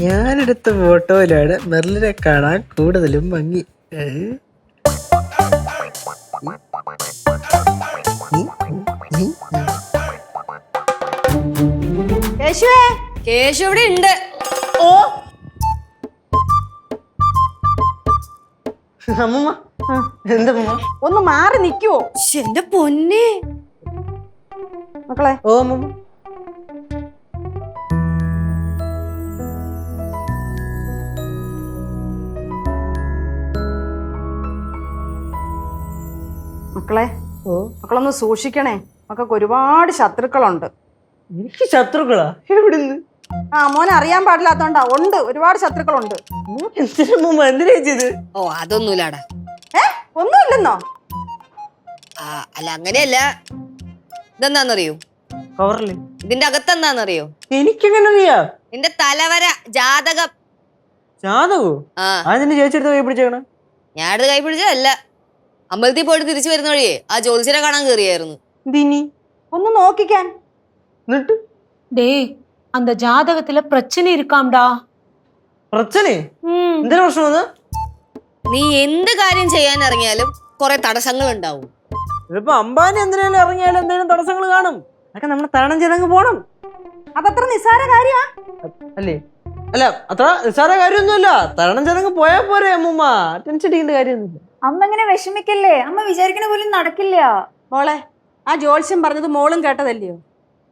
ഞാനെടുത്ത ഫോട്ടോയിലാണ് മെർലിനെ കാണാൻ കൂടുതലും ഭംഗി. കേശു ഇവിടെ ഉണ്ട്. ഓ അമ്മൂമ്മ, എന്താ ഒന്ന് മാറി നിക്കുവോ? എന്റെ പൊന്നെ മക്കളെ. ഓ അമ്മൂമ്മ. മക്കളെ, മക്കളൊന്ന് സൂക്ഷിക്കണേ. മക്കൾക്ക് ഒരുപാട് ശത്രുക്കളുണ്ട്. എനിക്ക് ശത്രുക്കളാ? എവിടുന്ന്? മോനെ അറിയാൻ പാടില്ലാത്തോണ്ടാ. ഉണ്ട്, ഒരുപാട് ശത്രുക്കളുണ്ട്. എന്തിനാ ചെയ്ത്? ഓ അതൊന്നുമില്ലാടാ. ഒന്നുമില്ലെന്നോ? അല്ല അങ്ങനെയല്ല. ഇതെന്താന്നറിയോ? കവറില് ഇതിന്റെ അകത്തെന്താന്നറിയോ? എനിക്കെങ്ങനെ അറിയാം? നിന്റെ തലവര ജാതകം. ജാതകോ? അതിന്റെ ചേച്ചിയെടുത്ത് കൈ പിടിച്ചേക്കണ? ഞാൻ അടുത്ത് കൈ പിടിച്ചതല്ല. അമ്പലത്തിൽ പോയിട്ട് തിരിച്ചു വരുന്ന വഴിയേ ആ ജ്യോത്സ്യനെ കാണാൻ കയറിയായിരുന്നു. ഒന്ന് നോക്കിക്കാൻ. டேய், அந்த ஜாதகத்துல பிரச்சனை இருக்காம்டா. പ്രശ്നേ? എന്തിനാ പ്രശ്നം? നീ എന്ത് കാര്യം ചെയ്യാൻ ഇറങ്ങിയാലും കുറെ തടസ്സങ്ങൾ ഉണ്ടാവും. ഇതിപ്പോ അംബാനി എന്തിനാലും ഇറങ്ങിയാലും എന്തെങ്കിലും തടസ്സങ്ങൾ കാണും. അതൊക്കെ നമ്മൾ തരണം ചെയ്തങ്ങ് പോണം. അതത്ര നിസ്സാര കാര്യമാ അല്ലേ? അല്ല, അത്ര നിസ്സാര കാര്യമൊന്നുമില്ല. തരണം ചെയ്തങ്ങ് പോയാ പോരെ അമ്മൂമ്മ. ടെൻഷൻ അടിക്കേണ്ട കാര്യമൊന്നുമില്ല. അമ്മ ഇങ്ങനെ വിഷമിക്കല്ലേ. അമ്മ വിചാരിക്കണ പോലും നടക്കില്ല. മോളെ, ആ ജ്യോത്സ്യം പറഞ്ഞത് മോളും കേട്ടതല്ലയോ?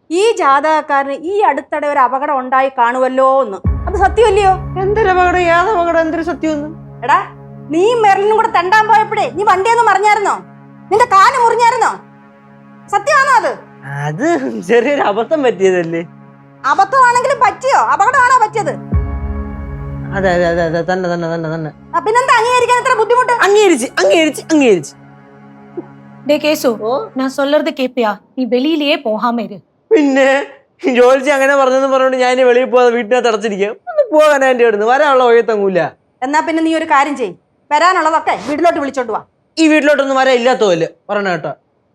ഈ ജാതകക്കാരന് ഈ അടുത്തിടെ ഒരു അപകടം ഉണ്ടായി കാണുമല്ലോ എന്ന്. അത് സത്യമല്ലയോ? എന്തൊരു അപകടം? ഏതപകടം? എന്തൊരു സത്യം? എടാ, നീ മെർലിനും കൂടെ തെണ്ടാൻ പോയപ്പോഴേ നീ വണ്ടിയൊന്നും മറിഞ്ഞായിരുന്നോ? നിന്റെ കാല് മുറിഞ്ഞായിരുന്നോ? സത്യമാണോ അത്? അത് ചെറിയൊരു അബദ്ധം പറ്റിയതല്ലേ. അബദ്ധമാണെങ്കിലും പറ്റിയോ? അപകടമാണോ പറ്റിയത്? അതെ അതെ അതെ അതെ, തന്നെ തന്നെ തന്നെ തന്നെ. പിന്നെന്താ അംഗീകരിക്കാൻ ഇത്ര ബുദ്ധിമുട്ട്? അംഗീകരിച്ച്. டே கேசு, நான் சொல்றது கேப்பியா? நீ வெளியிலேயே போகாம இரு. പിന്നെ ജോലിച്ച് അങ്ങനെ പറഞ്ഞെന്ന് പറഞ്ഞോണ്ട് ഞാൻ വെളിയിൽ പോകാതെ വീട്ടിനകത്ത് അടച്ചിരിക്കാം. ഒന്ന് പോകാൻ എന്റെ അടുത്ത് വരാനുള്ള വഴിയത്തങ്ങൂല. എന്നാ പിന്നെ നീ ഒരു കാര്യം ചെയ്യ്. വരാനുള്ളതൊക്കെ വീട്ടിലോട്ട് വിളിച്ചോണ്ട് വാ. ഈ വീട്ടിലോട്ടൊന്നും വരാൻ ഇല്ലാത്തതല്ലേ പറയണ കേട്ടോ.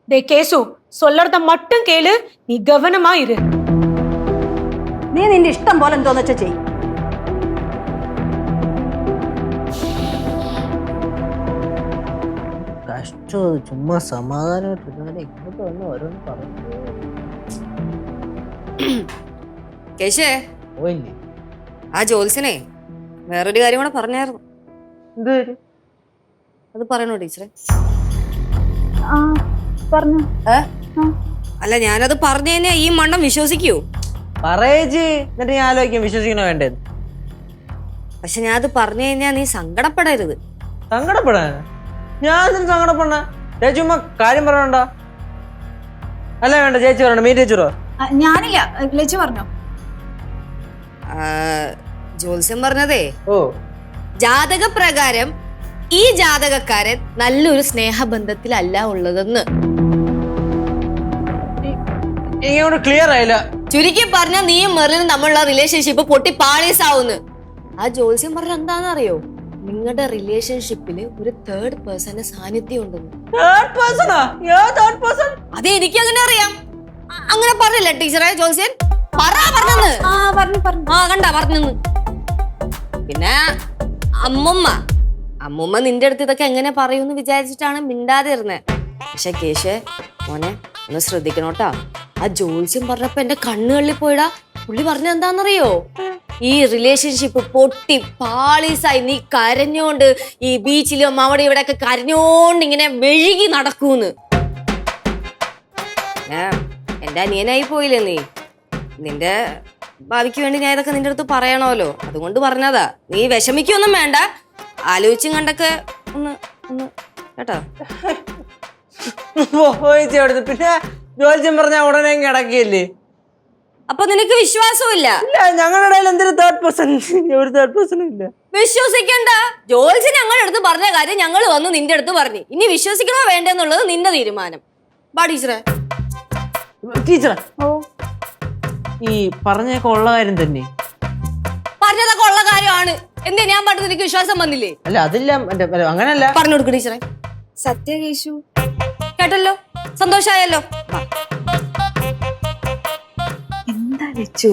டே கேசு, சொல்றத மட்டும் கேளு. நீ கவனமா இரு. നീ നിന്റെ ഇഷ്ടം പോലെ എന്തോന്ന് വെച്ചാ ചെയ്യ്. കഷ്ടോ, ചുമ്മാ സമാധാനമായിട്ട് ഇങ്ങോട്ട് വന്ന് ഓരോന്ന് പറഞ്ഞു കേശേ, പോയില്ലേ? ആ ജ്യോത്സ്യനെ വേറൊരു കാര്യം കൂടെ പറഞ്ഞായിരുന്നു. എന്ത്? അത് പറയണോ ടീച്ചറെ? പറഞ്ഞു. അല്ല, ഞാനത് പറഞ്ഞു കഴിഞ്ഞാ ഈ മണ്ണം വിശ്വസിക്കൂ? പറയേച്ചി, എന്നിട്ട് ഞാൻ ആലോചിക്കാം വിശ്വസിക്കണോ വേണ്ടത്. പക്ഷെ ഞാൻ അത് പറഞ്ഞു കഴിഞ്ഞാ നീ സങ്കടപ്പെടരുത്. സങ്കടപ്പെടാൻ ഞാൻ എന്തിനു സങ്കടപ്പെടണ? ചേച്ചി ഉമ്മ കാര്യം പറയണ്ട. അല്ല വേണ്ട, ചേച്ചി പറയണ്ട. മീൻ ചേച്ചിറോ? ഞാനില്ല, ലച്ചു പറഞ്ഞോ. ജ്യോത്സ്യം പറഞ്ഞതേ, ഓ, ജാതകപ്രകാരം ഈ ജാതകക്കാരൻ നല്ലൊരു സ്നേഹബന്ധത്തിലല്ല ഉള്ളതെന്ന്. ഇങ്ങോട്ട് ക്ലിയർ ആയില്ല. ചുരുക്കി പറഞ്ഞ നീയും മെർലിനും തമ്മിലുള്ള റിലേഷൻഷിപ്പ് പൊട്ടി പാളീസാവുന്നു. ആ ജ്യോത്സ്യം പറഞ്ഞ എന്താണെന്നറിയോ? നിങ്ങളുടെ റിലേഷൻഷിപ്പില് ഒരു തേർഡ് പേഴ്സന്റെ സാന്നിധ്യം ഉണ്ടെന്ന്. അത് എനിക്ക് അങ്ങനെ അറിയാം. അങ്ങനെ പറഞ്ഞില്ല ടീച്ചറെ ജ്യോത്സ്യൻ? പറഞ്ഞെന്ന്. കണ്ട പറഞ്ഞെന്ന്. പിന്നെ അമ്മുമ്മ നിന്റെ അടുത്ത് ഇതൊക്കെ എങ്ങനെ പറയൂന്ന് വിചാരിച്ചിട്ടാണ് മിണ്ടാതെ ഇരുന്നേ. പക്ഷെ കേശേ മോനെ ഒന്ന് ശ്രദ്ധിക്കണോട്ടാ. ആ ജ്യോത്സ്യം പറഞ്ഞപ്പോ എന്റെ കണ്ണുകളിൽ പോയിടാ. പുള്ളി പറഞ്ഞ എന്താന്നറിയോ? ഈ റിലേഷൻഷിപ്പ് പൊട്ടി പാളീസായി നീ കരഞ്ഞോണ്ട് ഈ ബീച്ചിലും അവിടെ ഇവിടെ ഒക്കെ കരഞ്ഞോണ്ട് ഇങ്ങനെ മെഴുകി നടക്കൂന്ന്. എന്റെ അനിയനായി പോയില്ലേ നീ? നിന്റെ ഭാവിക്ക് വേണ്ടി ഞാൻ ഇതൊക്കെ നിന്റെ അടുത്ത് പറയണമല്ലോ, അതുകൊണ്ട് പറഞ്ഞതാ. നീ വിഷമിക്കൊന്നും വേണ്ട. ആലോചിച്ചും കണ്ടൊക്കെ ഒന്ന് കേട്ടോ. പിന്നെ ജോലിച്ചും പറഞ്ഞ ഉടനെ കിടക്കില്ലേ? അപ്പൊ നിനക്ക് വിശ്വാസമില്ല? ഞങ്ങളുടെ ഇടയിൽ എന്തൊരു തേർഡ് പേഴ്സൺ? ഒരു തേർഡ് പേഴ്സണും ഇല്ല. വിശ്വസിക്കണ്ട. ജോലിച്ച് ഞങ്ങളുടെ അടുത്ത് പറഞ്ഞ കാര്യം ഞങ്ങൾ വന്ന് നിന്റെ അടുത്ത് പറഞ്ഞു. ഇനി വിശ്വസിക്കണോ വേണ്ടെന്നുള്ളത് നിന്റെ തീരുമാനം. ബാ ടീച്ചറെ. ടീച്ചറെ, ഈ പറഞ്ഞൊക്കെ ഉള്ള കാര്യം തന്നെ? പറഞ്ഞതൊക്കെ ഉള്ള കാര്യമാണ്. എന്താ ഞാൻ പറഞ്ഞത് എനിക്ക് വിശ്വാസം വന്നില്ലേ? അല്ല, അതില്ല, അങ്ങനല്ല. പറഞ്ഞു കൊടുക്കും ടീച്ചറെ. സത്യ കേശു. കേട്ടല്ലോ, സന്തോഷായല്ലോ. എന്താ ലച്ചു?